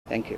Thank you.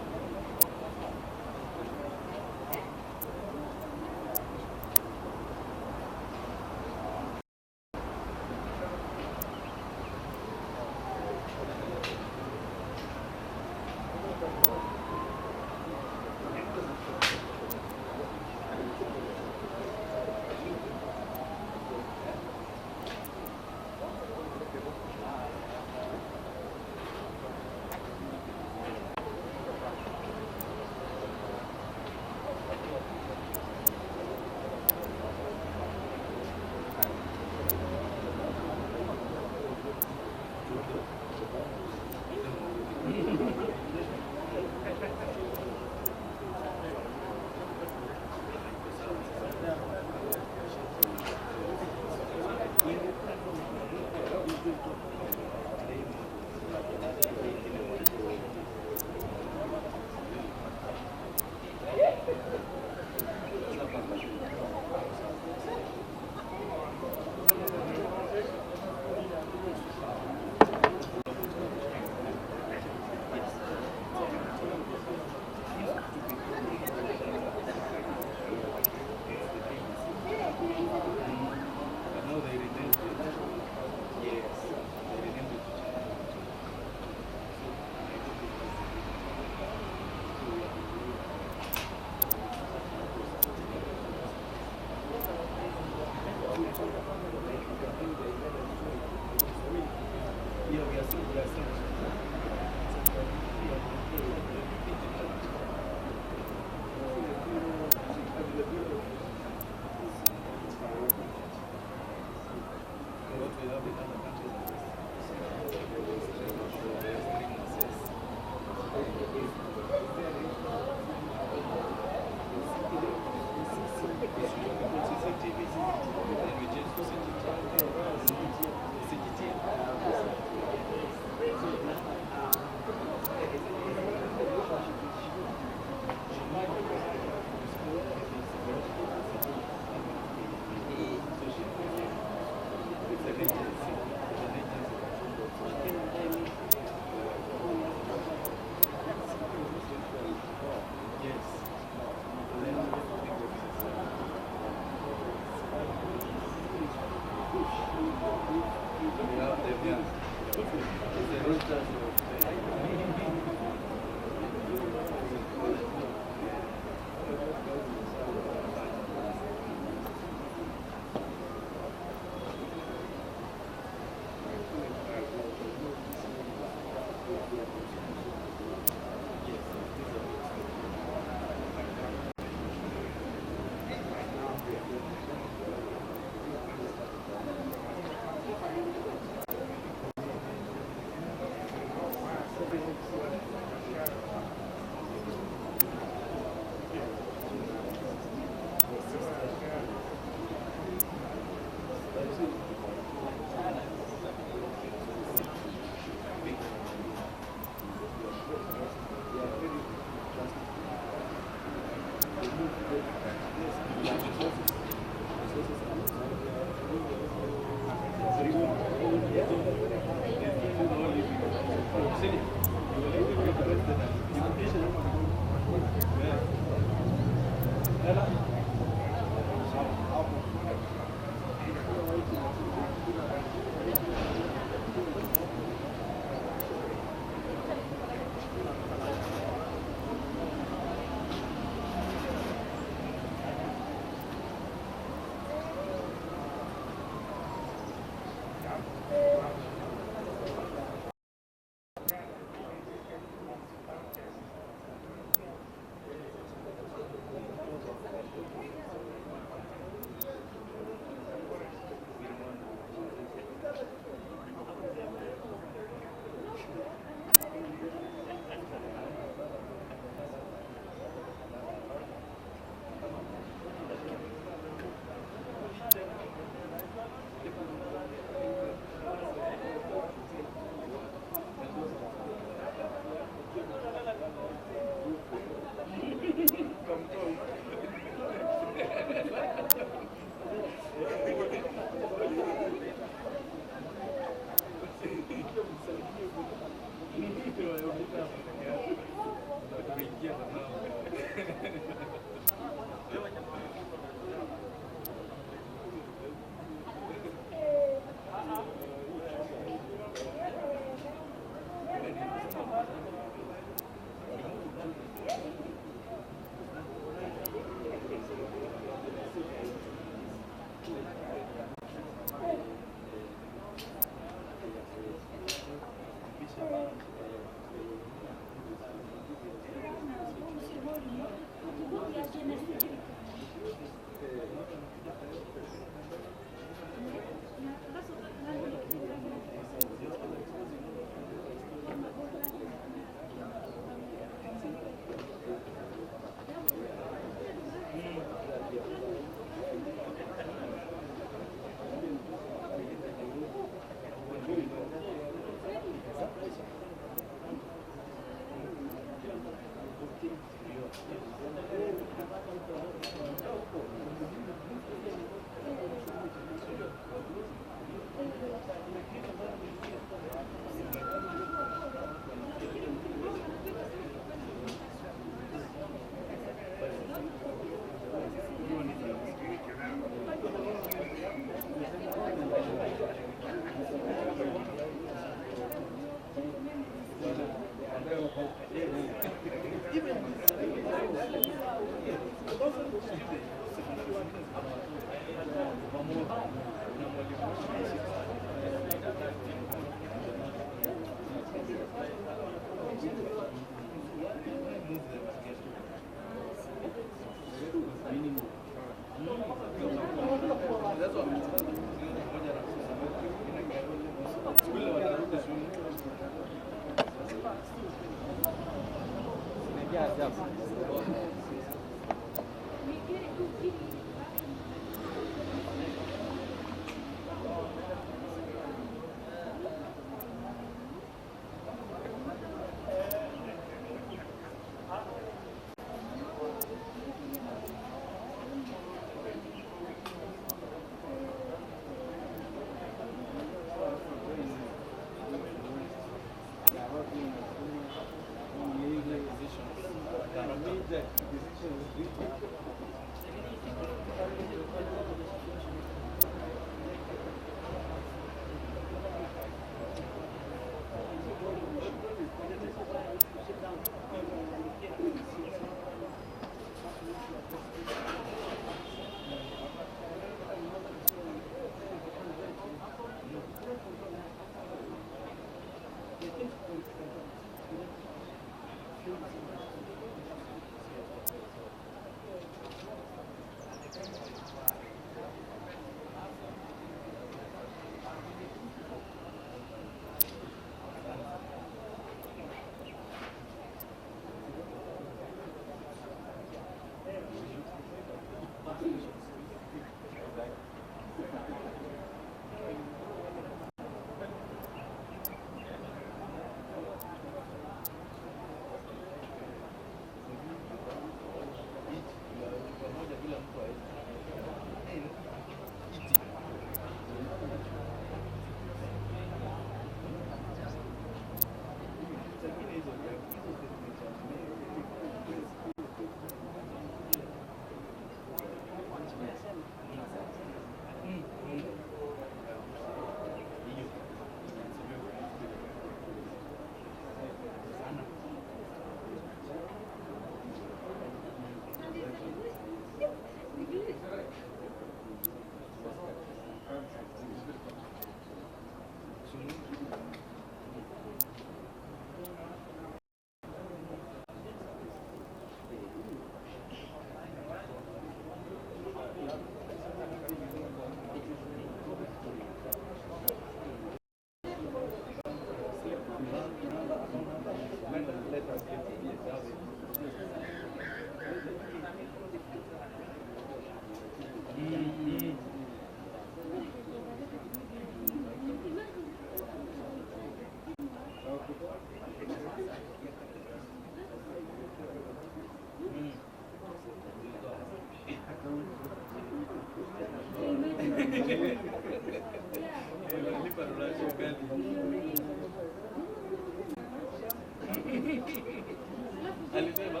Alisema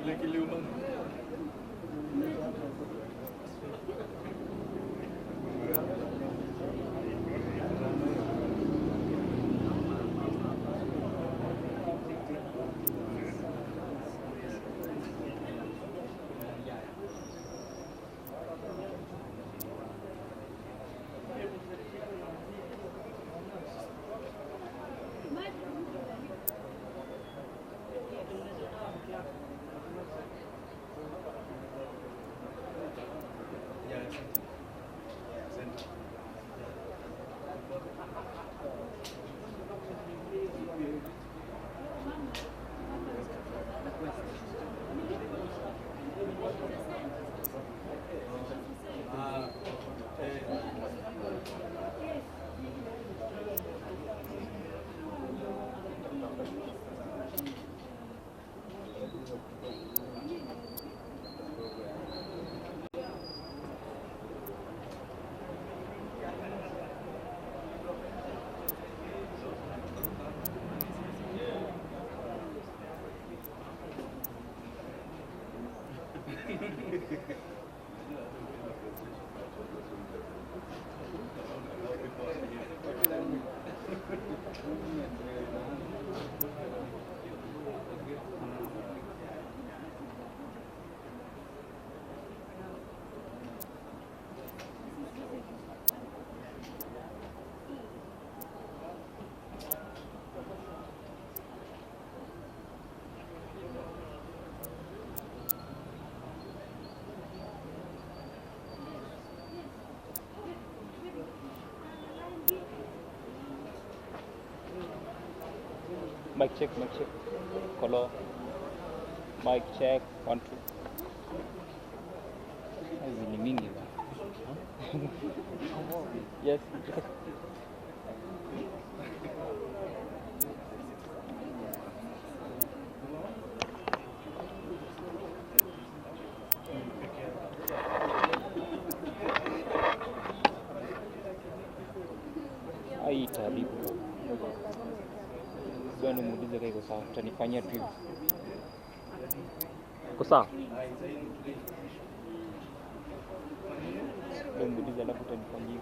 ile kiliuma. Mic check. Color. Mic check. 1 2. Hizi ni mingi bwana. Yes. Ai tabibu. Bwana muulize kama iko sawa. Utanifanyia tu hivi. Iko sawa? Bwana muulize alafu utanifanyia hivi.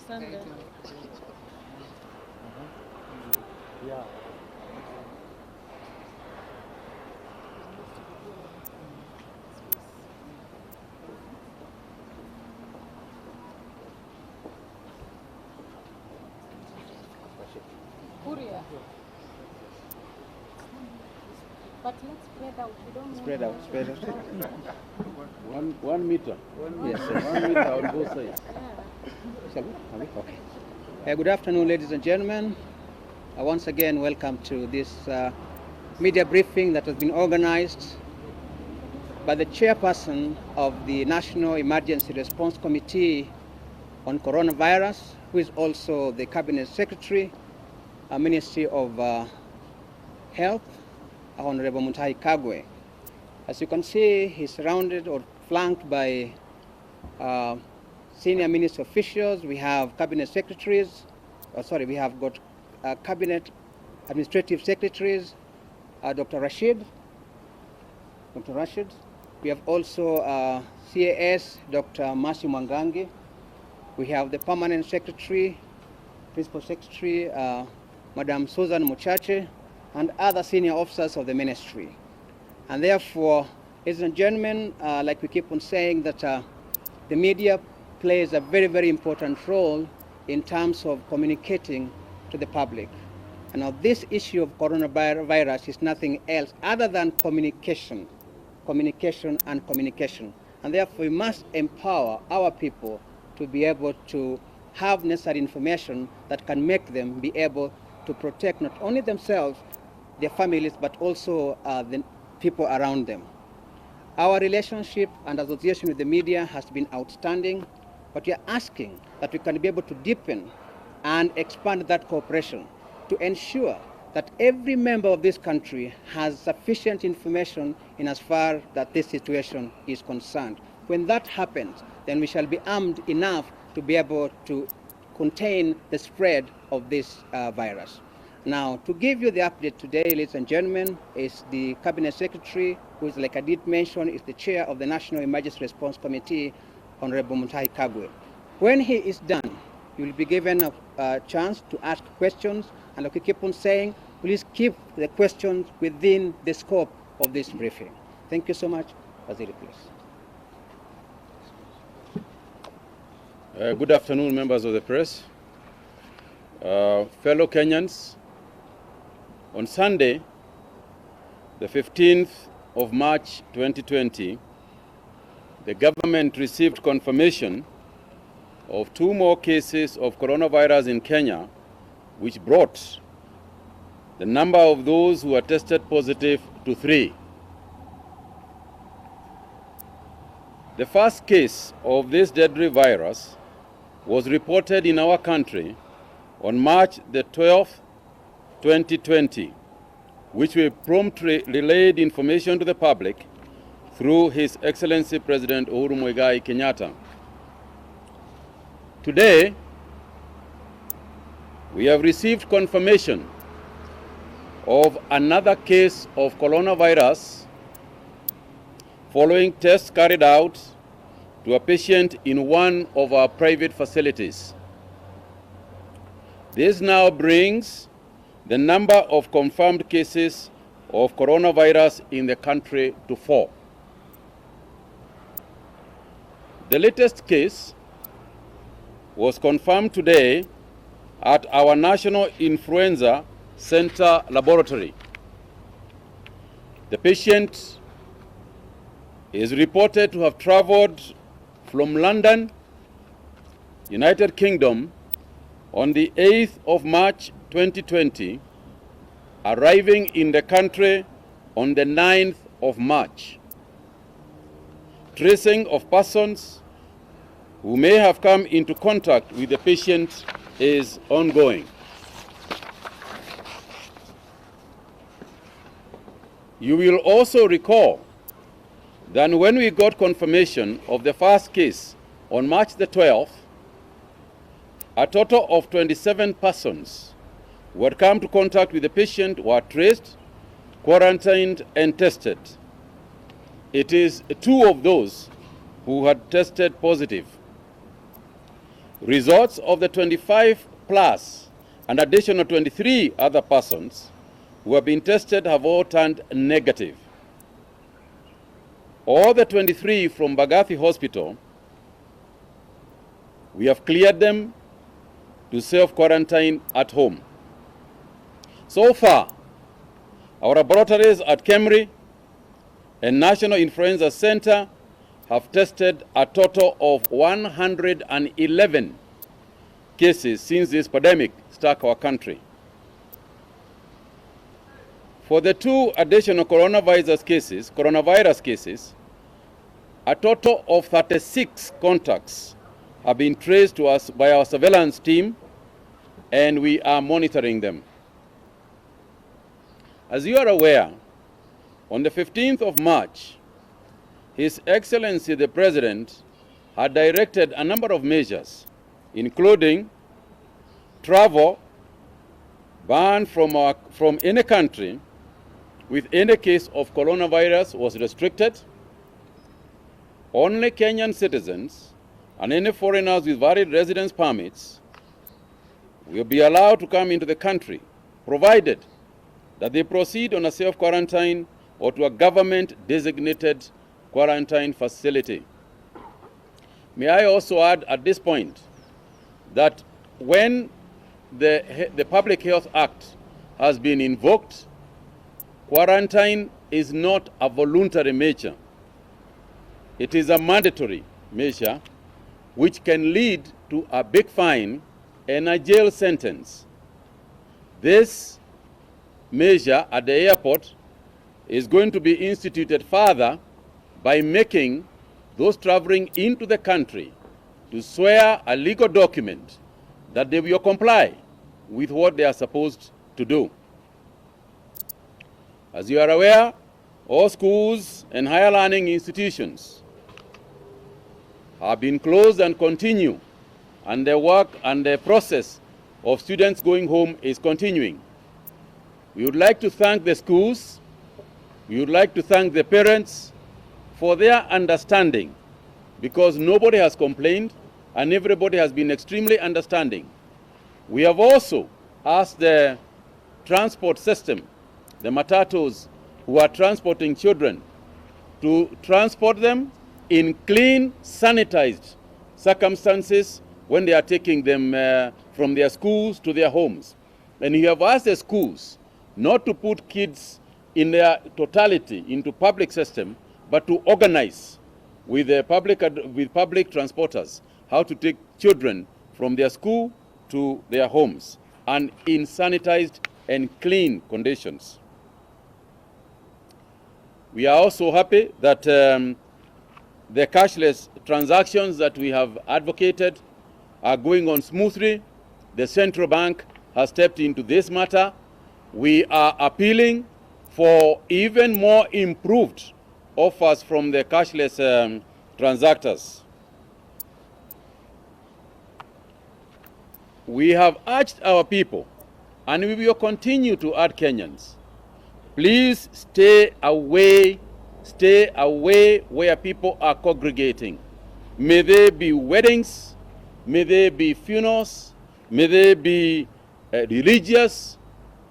Sunday. Yeah. Korea. But let's spread out. We don't Spread out, spread out. Yeah. 1 meter. Yes, 1 meter on both sides. Shall we? Are we? Okay. Good afternoon, ladies and gentlemen. Once again, welcome to this media briefing that has been organized by the chairperson of the National Emergency Response Committee on Coronavirus, who is also the Cabinet Secretary, Ministry of Health, Honorable Mutahi Kagwe. As you can see, he's surrounded or flanked by senior ministry officials. We have cabinet secretaries. We have got cabinet administrative secretaries, Dr. Rashid. We have also CAS, Dr. Masi Mwangangi. We have the permanent secretary, principal secretary, Madam Susan Muchache, and other senior officers of the ministry. And therefore, ladies and gentlemen, like we keep on saying, that the media plays a very, very important role in terms of communicating to the public. And now this issue of coronavirus is nothing else other than communication. And therefore, we must empower our people to be able to have necessary information that can make them be able to protect not only themselves, their families, but also the people around them. Our relationship and association with the media has been outstanding, but we are asking that we can be able to deepen and expand that cooperation to ensure that every member of this country has sufficient information in as far that this situation is concerned. When that happens, then we shall be armed enough to be able to contain the spread of this virus. Now, to give you the update today, ladies and gentlemen, is the Cabinet Secretary, who is, like I did mention, is the chair of the National Emergency Response Committee, Honorable Mutahi Kagwe. When he is done, you will be given a chance to ask questions, and like we keep on saying, please keep the questions within the scope of this briefing. Thank you so much. Waziri, please. Good afternoon, members of the press. Fellow Kenyans, on Sunday, the 15th of March 2020, the government received confirmation of 2 more cases of coronavirus in Kenya, which brought the number of those who are tested positive to 3. The first case of this deadly virus was reported in our country on March the 12th, 2020, which we promptly relayed information to the public through His Excellency President Uhuru Muigai Kenyatta. Today, we have received confirmation of another case of coronavirus following tests carried out to a patient in one of our private facilities. This now brings the number of confirmed cases of coronavirus in the country to 4. The latest case was confirmed today at our National Influenza Center laboratory. The patient is reported to have traveled from London, United Kingdom, on the 8th of March 2020, arriving in the country on the 9th of March. Tracing of persons who may have come into contact with the patient is ongoing. You will also recall that when we got confirmation of the first case on March the 12th, a total of 27 persons who had come to contact with the patient were traced, quarantined, and tested. It is 2 of those who had tested positive. Results of the 25 plus and additional 23 other persons who have been tested have all turned negative. All the 23 from Bagathi Hospital, we have cleared them to self-quarantine at home. So far, our laboratories at Kemri and National Influenza Center have tested a total of 111 cases since this pandemic struck our country. For the 2 additional coronavirus cases, a total of 36 contacts have been traced to us by our surveillance team, and we are monitoring them. As you are aware, on the 15th of March, His Excellency the President had directed a number of measures, including travel, ban from any country with any case of coronavirus was restricted. Only Kenyan citizens and any foreigners with valid residence permits will be allowed to come into the country, provided that they proceed on a self-quarantine or to a government-designated quarantine facility. May I also add at this point that when the Public Health Act has been invoked, quarantine is not a voluntary measure. It is a mandatory measure which can lead to a big fine and a jail sentence. This measure at the airport is going to be instituted further by making those traveling into the country to swear a legal document that they will comply with what they are supposed to do. As you are aware, all schools and higher learning institutions have been closed and continue, and the work and the process of students going home is continuing. We would like to thank the schools. We would like to thank the parents for their understanding, because nobody has complained and everybody has been extremely understanding. We have also asked the transport system, the matatus who are transporting children, to transport them in clean, sanitized circumstances when they are taking them from their schools to their homes. And we have asked the schools not to put kids in their totality into public system, but to organize with the public transporters how to take children from their school to their homes and in sanitized and clean conditions. We are also happy that the cashless transactions that we have advocated are going on smoothly. The central bank has stepped into this matter. We are appealing for even more improved offers from the cashless transactors. We have urged our people, and we will continue to urge Kenyans, please stay away where people are congregating. May they be weddings, may they be funerals, may they be religious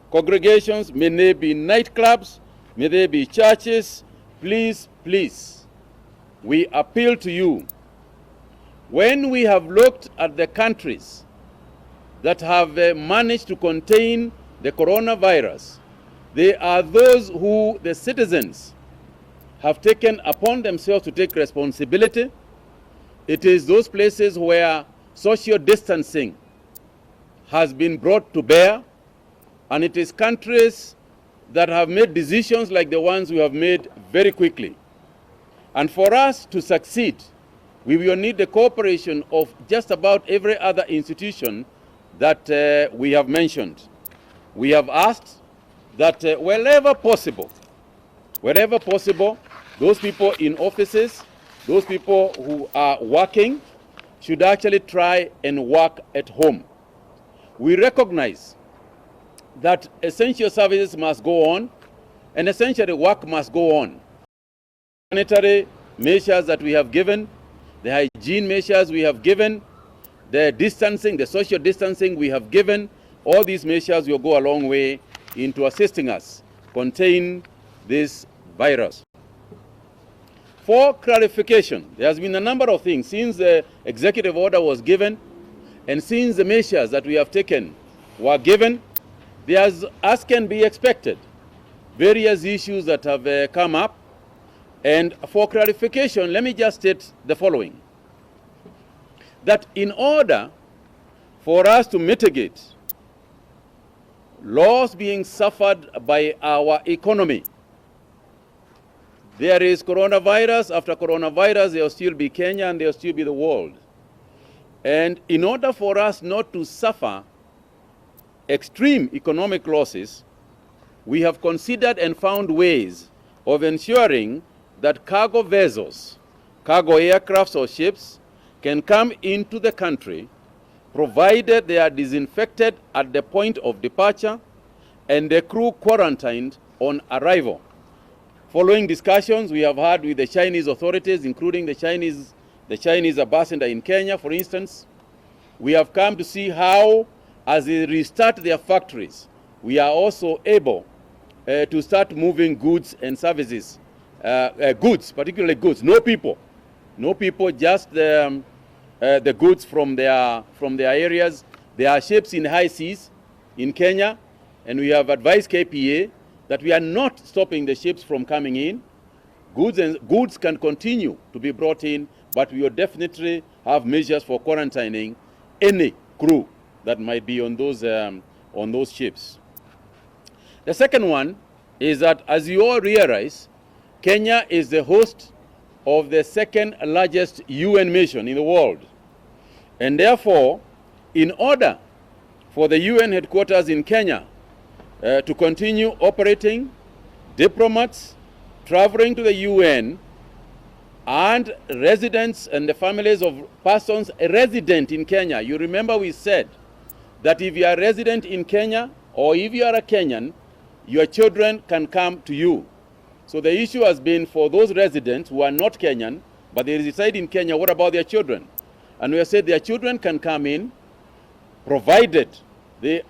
congregations, may they be nightclubs, may they be churches. Please, please, we appeal to you. When we have looked at the countries that have managed to contain the coronavirus, they are those who the citizens have taken upon themselves to take responsibility. It is those places where social distancing has been brought to bear, and it is countries that have made decisions like the ones we have made very quickly. And for us to succeed, we will need the cooperation of just about every other institution that we have mentioned. We have asked that wherever possible, those people in offices, those people who are working, should actually try and work at home. We recognize that essential services must go on, and essentially work must go on. Sanitary measures that we have given, the hygiene measures we have given, the distancing, the social distancing we have given, all these measures will go a long way into assisting us contain this virus. For clarification, there has been a number of things since the executive order was given and since the measures that we have taken were given. There's, as can be expected, various issues that have come up. And for clarification, let me just state the following. That in order for us to mitigate loss being suffered by our economy, there is coronavirus. After coronavirus, there will still be Kenya and there will still be the world. And in order for us not to suffer extreme economic losses, we have considered and found ways of ensuring that cargo vessels, cargo aircrafts or ships can come into the country provided they are disinfected at the point of departure and the crew quarantined on arrival. Following discussions we have had with the Chinese authorities, including the Chinese ambassador in Kenya, for instance, we have come to see how, as they restart their factories, we are also able to start moving goods and services. Goods, particularly goods, no people, just the goods from their areas. There are ships in high seas in Kenya, and we have advised KPA that we are not stopping the ships from coming in. Goods can continue to be brought in, but we will definitely have measures for quarantining any crew that might be on those ships. The second one is that, as you all realize, Kenya is the host of the second largest UN mission in the world. And therefore, in order for the UN headquarters in Kenya to continue operating, diplomats traveling to the UN and residents and the families of persons resident in Kenya. You remember we said that if you are resident in Kenya or if you are a Kenyan, your children can come to you. So the issue has been for those residents who are not Kenyan, but they reside in Kenya, what about their children? And we have said their children can come in, provided they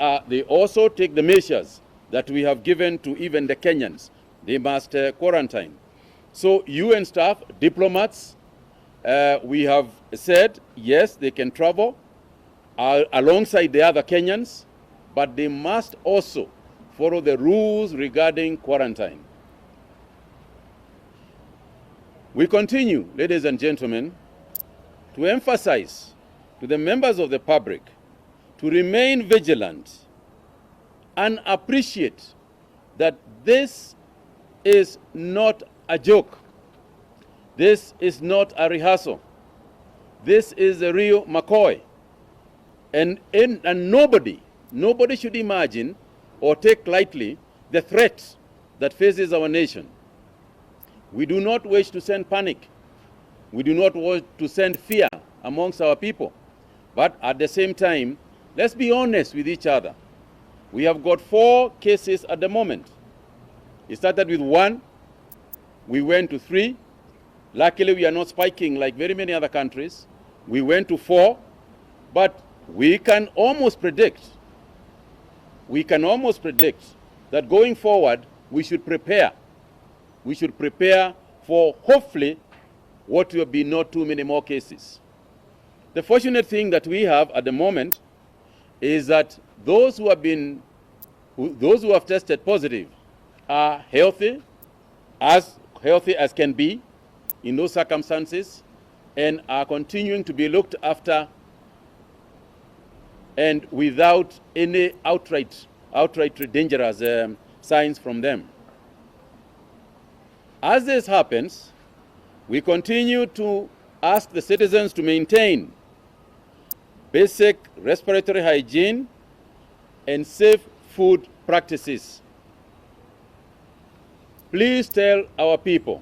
also take the measures that we have given to even the Kenyans. They must quarantine. So UN staff, diplomats, we have said, yes, they can travel alongside the other Kenyans, but they must also follow the rules regarding quarantine. We continue, ladies and gentlemen, to emphasize to the members of the public to remain vigilant and appreciate that this is not a joke. This is not a rehearsal. This is the real McCoy. And nobody should imagine or take lightly the threat that faces our nation. We do not wish to send panic. We do not want to send fear amongst our people. But at the same time, let's be honest with each other. We have got 4 cases at the moment. It started with 1. We went to 3. Luckily, we are not spiking like very many other countries. We went to 4. But we can almost predict that going forward, we should prepare. We should prepare for hopefully what will be not too many more cases. The fortunate thing that we have at the moment is that those who have tested positive are healthy as can be in those circumstances, and are continuing to be looked after and without any outright dangerous signs from them. As this happens, we continue to ask the citizens to maintain basic respiratory hygiene and safe food practices. Please tell our people,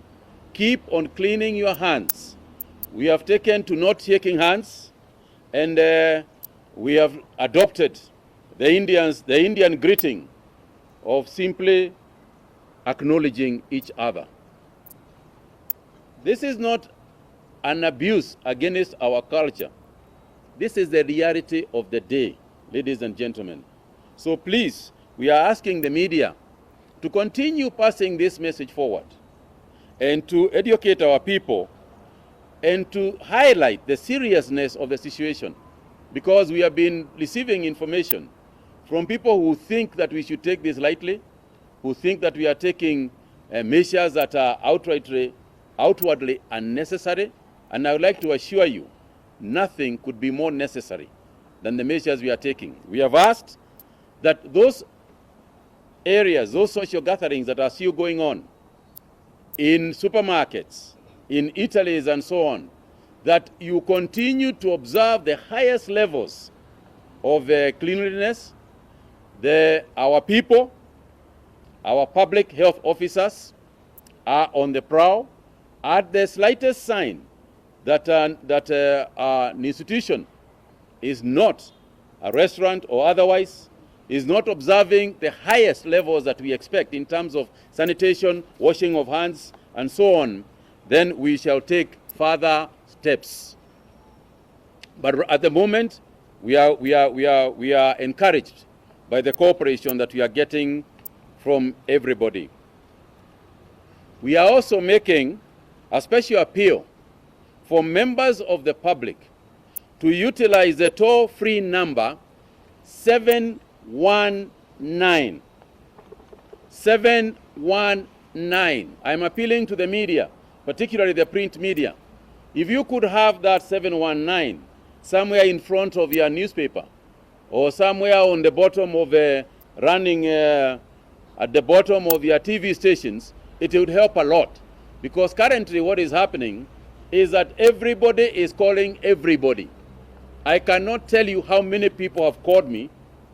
keep on cleaning your hands. We have taken to not shaking hands, and we have adopted the Indian greeting of simply acknowledging each other. This is not an abuse against our culture. This is the reality of the day, ladies and gentlemen. So please, we are asking the media to continue passing this message forward and to educate our people and to highlight the seriousness of the situation, because we have been receiving information from people who think that we should take this lightly, who think that we are taking measures that are outwardly unnecessary. And I would like to assure you, nothing could be more necessary than the measures we are taking. We have asked that those areas, those social gatherings that are still going on in supermarkets, in eateries and so on, that you continue to observe the highest levels of cleanliness. Our people, our public health officers are on the prowl. At the slightest sign that an institution is not, a restaurant or otherwise, is not observing the highest levels that we expect in terms of sanitation, washing of hands, and so on, then we shall take further steps. But at the moment, we are encouraged by the cooperation that we are getting from everybody. We are also making a special appeal for members of the public to utilize the toll-free number 719. 719. I'm appealing to the media, particularly the print media. If you could have that 719 somewhere in front of your newspaper, or somewhere on the bottom of running at the bottom of your TV stations, it would help a lot. Because currently what is happening is that everybody is calling everybody. I cannot tell you how many people have called me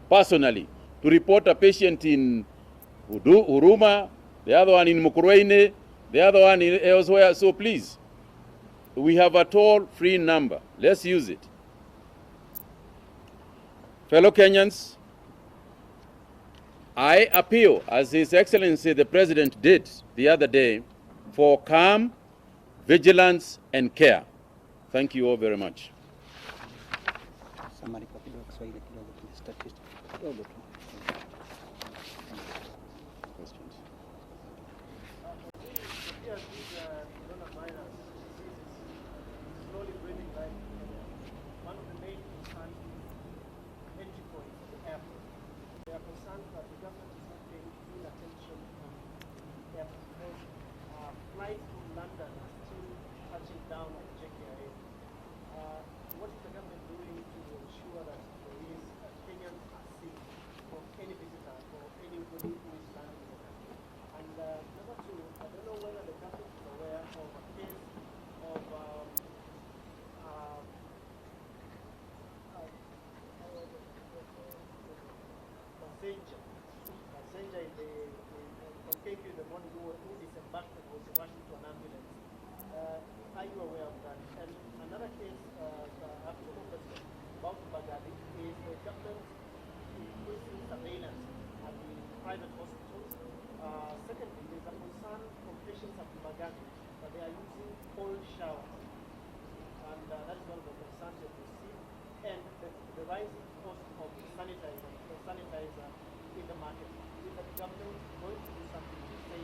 personally to report a patient in Huruma, the other one in Mukurweini, the other one in elsewhere. So please, we have a toll-free number. Let's use it. Fellow Kenyans, I appeal, as His Excellency the President did the other day, for calm, vigilance, and care. Thank you all very much. Samahani kwa kidogo Kiswahili kidogo tu, statistics kidogo tu. Questions? Coronavirus disease is slowly breathing life in Kenya. One of the main concerns is entry points at the airport. They are concerned that the government is not paying full attention on the airport because flights from London are still touching down at JKIA. What is the government doing to ensure that there is Kenyans are safe for any visitor or anybody who is landing in the country? And number two, I don't know whether the government is aware of a case of passenger from KQ in the morning who disembarked and was rushed to an ambulance. Are you aware of that? And another case, I have two more questions about Bagadi, is the government increasing surveillance at the private hospitals. Secondly, there's a concern from patients at Bagadi that they are using cold showers. And that is one of the concerns that we see. And the rising cost of sanitizer in the market. Is the government going to do something to say,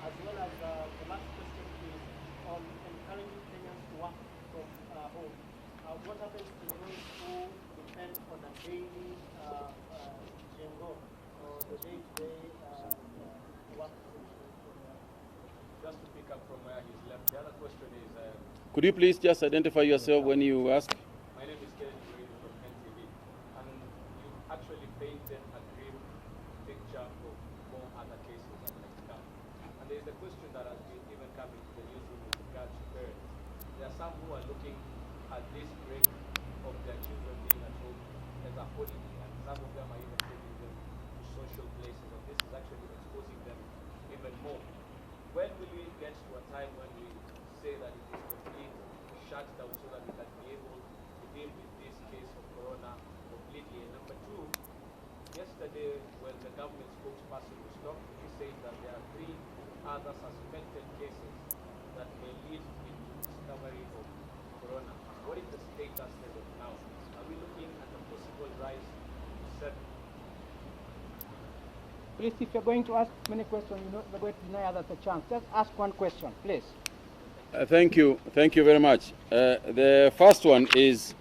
as well as the last question is on encouraging Kenyans to work from home. What happens to those who depend on a daily jingo or the day-to-day work? Just to pick up from where he's left, the other question is... Could you please just identify yourself when you ask? My name is Kennedy from NTV, and you actually painted a grim picture of more other cases that might come. And there is a question that has been even coming to the newsroom with regards to parents. There are some who are looking at this break of their children being at home as a holiday, and some of them are even taking them to social places, and this is actually exposing them even more. When will we get to a time when we say that it is complete shutdown so that we can be able to deal with this case of corona completely? And number two, yesterday when the government spokesperson was talking, he said that there are 3 other suspected cases that may lead into discovery of corona. What is the status as of now? Are we looking at a possible rise to 7? Please, if you're going to ask many questions, we're going to deny others a chance. Just ask one question, please. Thank you very much. The first one is,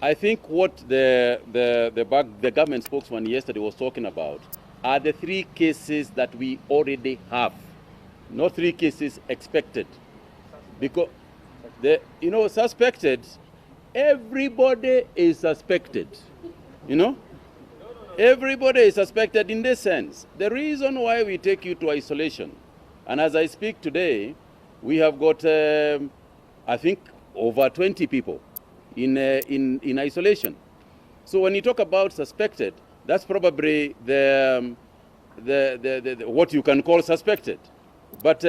I think what the government spokesman yesterday was talking about are the 3 cases that we already have, not 3 cases expected. Because suspected, everybody is suspected, Everybody is suspected in this sense. The reason why we take you to isolation, and as I speak today, we have got, I think, over 20 people in isolation. So when you talk about suspected, that's probably the what you can call suspected. But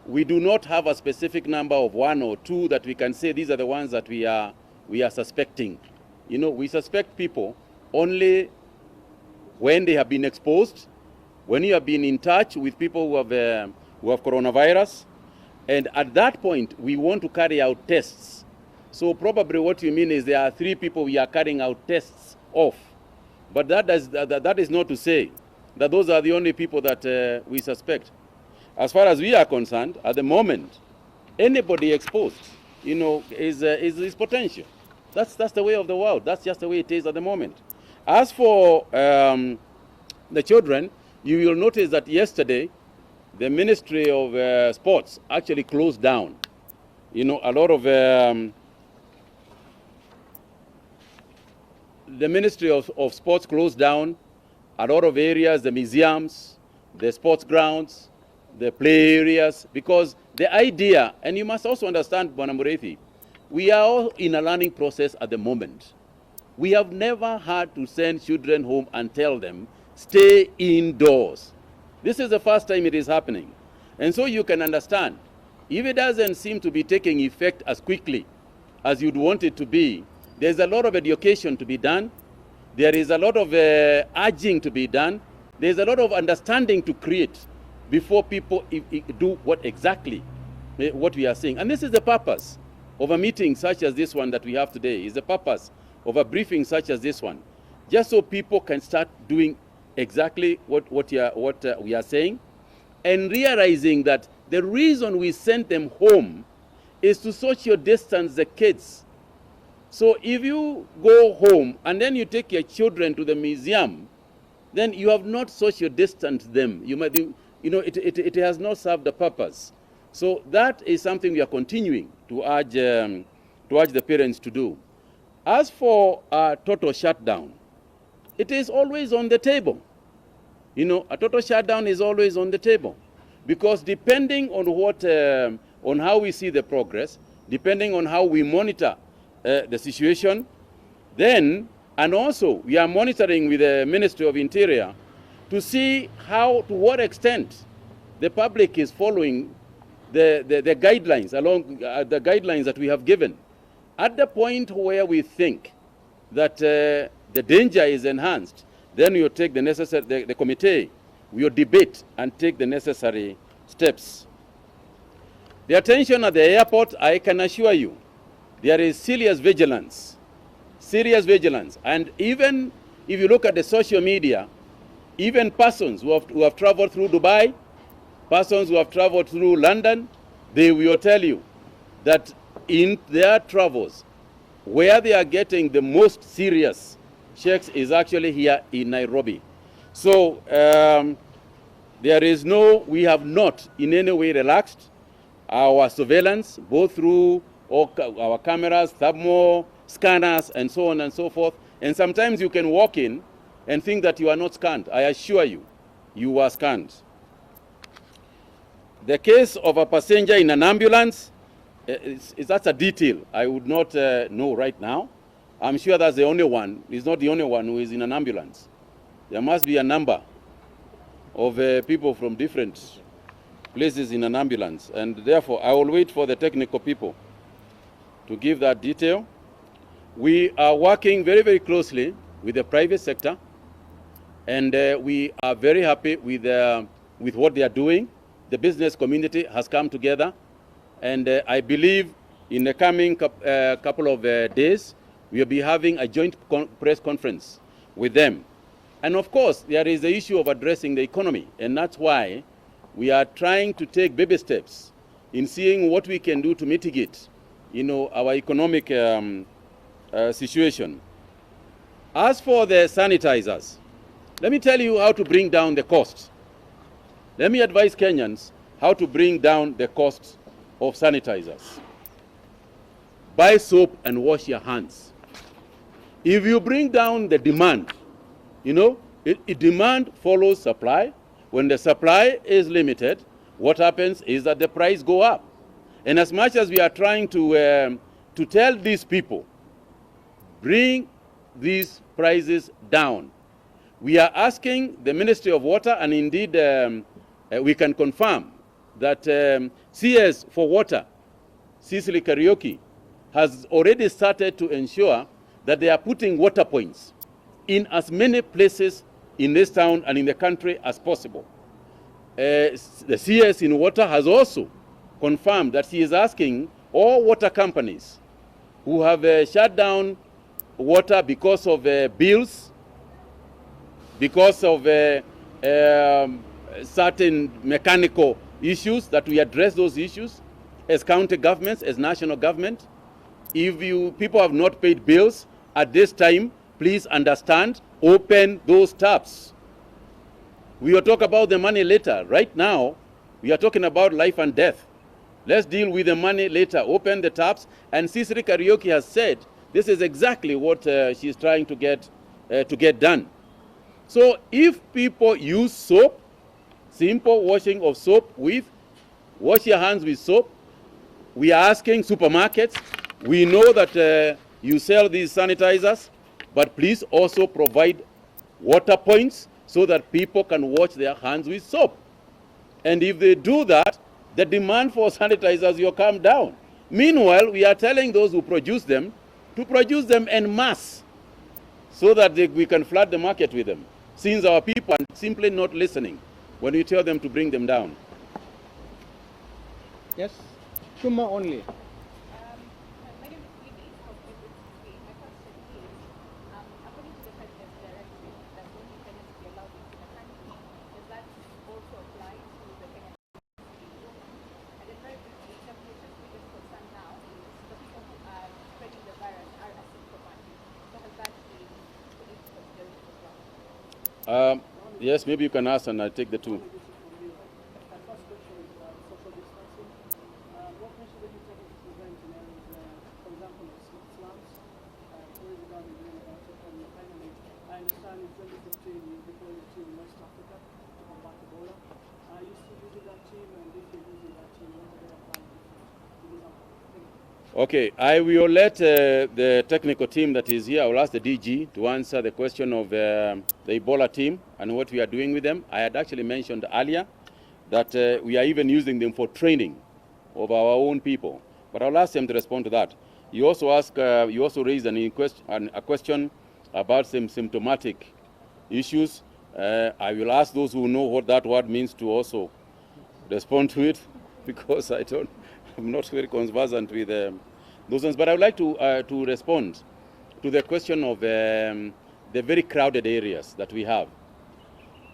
we do not have a specific number of 1 or 2 that we can say these are the ones that we are suspecting. We suspect people only when they have been exposed, when you have been in touch with people who have coronavirus, and at that point we want to carry out tests. So probably what you mean is there are 3 people we are carrying out tests of, but that is not to say that those are the only people that we suspect. As far as we are concerned, at the moment, anybody exposed, is potential. That's the way of the world. That's just the way it is at the moment. As for the children, you will notice that yesterday, the Ministry of Sports actually closed down. A lot of the Ministry of Sports closed down a lot of areas, the museums, the sports grounds, the play areas, because the idea, and you must also understand, Bwana Mureithi, we are all in a learning process at the moment. We have never had to send children home and tell them, stay indoors. This is the first time it is happening. And so you can understand, if it doesn't seem to be taking effect as quickly as you'd want it to be, there's a lot of education to be done. There is a lot of urging to be done. There's a lot of understanding to create before people do what exactly what we are saying. And this is the purpose of a meeting such as this one that we have today, is the purpose of a briefing such as this one, just so people can start doing exactly what we are saying, and realizing that the reason we sent them home is to social distance the kids. So if you go home and then you take your children to the museum, then you have not social distanced them. It has not served the purpose. So that is something we are continuing to urge the parents to do. As for a total shutdown, it is always on the table. A total shutdown is always on the table, because depending on on how we see the progress, depending on how we monitor the situation, then, and also we are monitoring with the Ministry of Interior to see to what extent the public is following the guidelines, along the guidelines that we have given. At the point where we think that the danger is enhanced, then you take the necessary, the committee will debate and take the necessary steps. The attention at the airport, I can assure you, there is serious vigilance. Serious vigilance. And even if you look at the social media, even persons who have traveled through Dubai, persons who have traveled through London, they will tell you that in their travels, where they are getting the most serious checks is actually here in Nairobi. So we have not in any way relaxed our surveillance, both through our cameras, thermal scanners, and so on and so forth. And sometimes you can walk in and think that you are not scanned. I assure you, you are scanned. The case of a passenger in an ambulance, that's a detail I would not know right now. I'm sure that's the only one. He's not the only one who is in an ambulance. There must be a number of people from different places in an ambulance. And therefore, I will wait for the technical people to give that detail. We are working very, very closely with the private sector, and we are very happy with what they are doing. The business community has come together, and I believe in the coming couple of days, we will be having a joint press conference with them. And of course, there is the issue of addressing the economy, and that's why we are trying to take baby steps in seeing what we can do to mitigate, our economic situation. As for the sanitizers, let me tell you how to bring down the cost. Let me advise Kenyans how to bring down the cost of sanitizers. Buy soap and wash your hands. If you bring down the demand, demand follows supply. When the supply is limited, what happens is that the price go up. And as much as we are trying to tell these people, bring these prices down, we are asking the Ministry of Water, and indeed we can confirm that CS for Water, Cicely Karaoke, has already started to ensure that they are putting water points in as many places in this town and in the country as possible. The CS in Water has also confirmed that he is asking all water companies who have shut down water because of bills, because of certain mechanical issues, that we address those issues as county governments, as national government. If people have not paid bills at this time, please understand, open those taps. We will talk about the money later. Right now, we are talking about life and death. Let's deal with the money later. Open the taps. And Cicely Karaoke has said this is exactly what she's trying to get done. So if people use soap, simple washing of soap wash your hands with soap. We are asking supermarkets, we know that you sell these sanitizers, but please also provide water points so that people can wash their hands with soap. And if they do that, the demand for sanitizers will come down. Meanwhile, we are telling those who produce them to produce them en masse, so that we can flood the market with them, since our people are simply not listening when we tell them to bring them down. Yes, two more only. My name is Phoebe from Everett. My question is, according to the President's directive that only Kenyans be allowed into the country, does that also apply to the Kenyan people? And then very briefly, WHO's biggest concern now is the people who are spreading the virus are asymptomatic. So has that been put into consideration as well? Yes, maybe you can ask and I'll take the two. My first question is about social distancing. What measures are you taking to prevent in areas, for example, slums? What is the government doing about it? And finally, I understand in 2015 you deployed a team in West Africa to combat Ebola. Are you still using that team? And if you're using that team, what are the plans to do something? Thank you. Okay, I will let the technical team that is here, I will ask the DG to answer the question of the Ebola team and what we are doing with them. I had actually mentioned earlier that we are even using them for training of our own people. But I'll ask them to respond to that. You also raised a question about some symptomatic issues. I will ask those who know what that word means to also respond to it, because I'm not very conversant with those ones. But I would like to respond to the question of the very crowded areas that we have.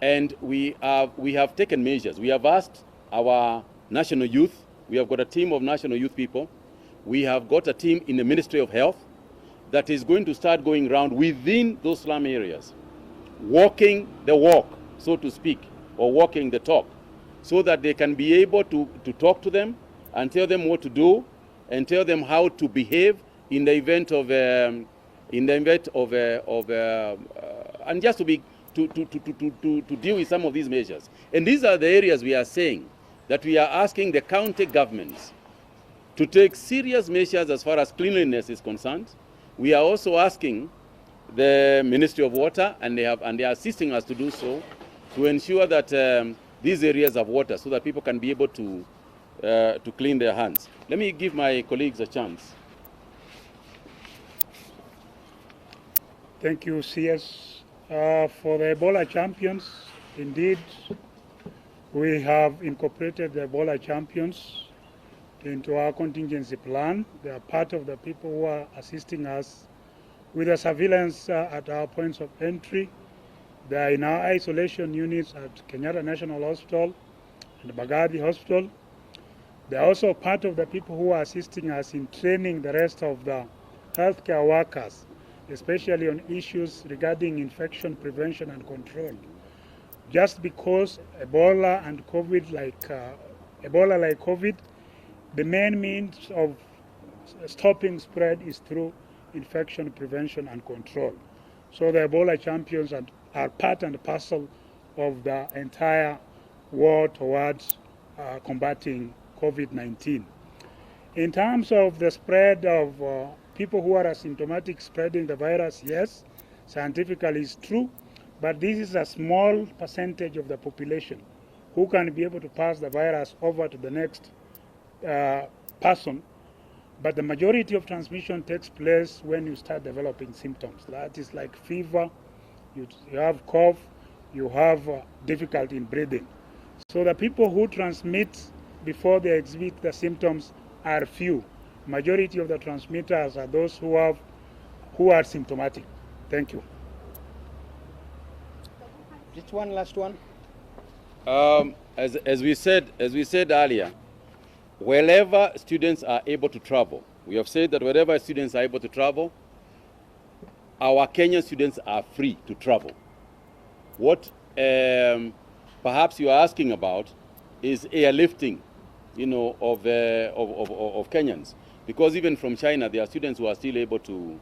And we have taken measures. We have asked our national youth. We have got a team of national youth people. We have got a team in the Ministry of Health that is going to start going around within those slum areas, walking the walk, so to speak, or walking the talk, so that they can be able to talk to them and tell them what to do and tell them how to behave in the event of and just to deal with some of these measures. And these are the areas we are saying that we are asking the county governments to take serious measures as far as cleanliness is concerned. We are also asking the Ministry of Water, and they are assisting us to do so, to ensure that these areas have water so that people can be able to clean their hands. Let me give my colleagues a chance. Thank you, CS. For the Ebola champions, indeed, we have incorporated the Ebola champions into our contingency plan. They are part of the people who are assisting us with the surveillance at our points of entry. They are in our isolation units at Kenyatta National Hospital and Bagathi Hospital. They are also part of the people who are assisting us in training the rest of the healthcare workers, especially on issues regarding infection prevention and control. Just because Ebola and COVID, Ebola like COVID, the main means of stopping spread is through infection prevention and control. So the Ebola champions are part and parcel of the entire war towards combating COVID-19. In terms of the spread of people who are asymptomatic spreading the virus, yes, scientifically it's true, but this is a small percentage of the population who can be able to pass the virus over to the next person. But the majority of transmission takes place when you start developing symptoms. That is like fever, you have cough, you have difficulty in breathing. So the people who transmit before they exhibit the symptoms are few. Majority of the transmitters are those who are symptomatic. Thank you. Just one last one. As we said earlier, wherever students are able to travel, we have said that wherever students are able to travel, our Kenyan students are free to travel. What perhaps you are asking about is airlifting, of Kenyans, because even from China there are students who are still able to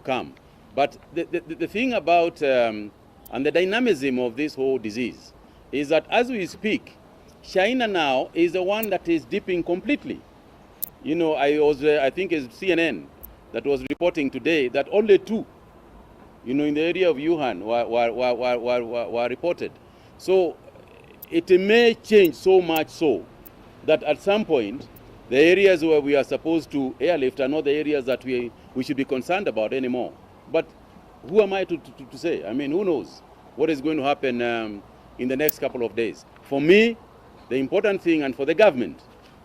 come. But the thing about and the dynamism of this whole disease is that as we speak, China now is the one that is dipping completely. I think it's CNN that was reporting today that only 2, in the area of Wuhan were reported. So it may change so much so that at some point, the areas where we are supposed to airlift are not the areas that we should be concerned about anymore. But who am I to say? I mean, who knows what is going to happen in the next couple of days? For me, the important thing, and for the government,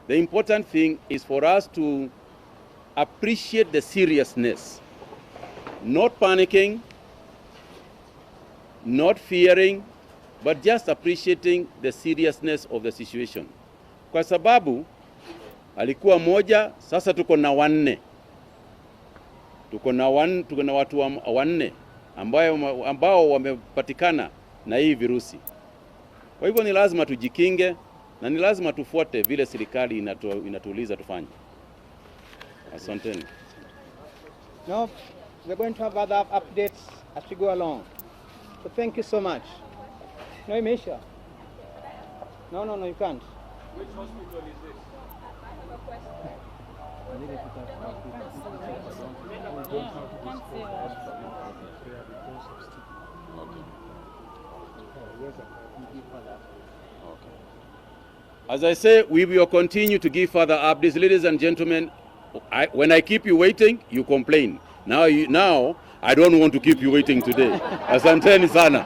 the important thing is for us to appreciate the seriousness, not panicking, not fearing, but just appreciating the seriousness of the situation. Kwa sababu alikuwa moja, sasa tuko na wanne. Tuko na watu wanne ambao wamepatikana na hii virusi. Kwa hivyo ni lazima tujikinge na ni lazima tufuate vile serikali inatuuliza tufanye. Asanteni. No, we're going to have other updates as we go along. So thank you so much. No, Misha. No, you can't. Which hospital is this? Can't say that. As I say, we will continue to give further updates. Ladies and gentlemen, when I keep you waiting, you complain. Now I don't want to keep you waiting today. Asanteni sana.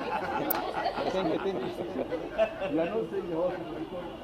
Thank you. You are not saying the hospital because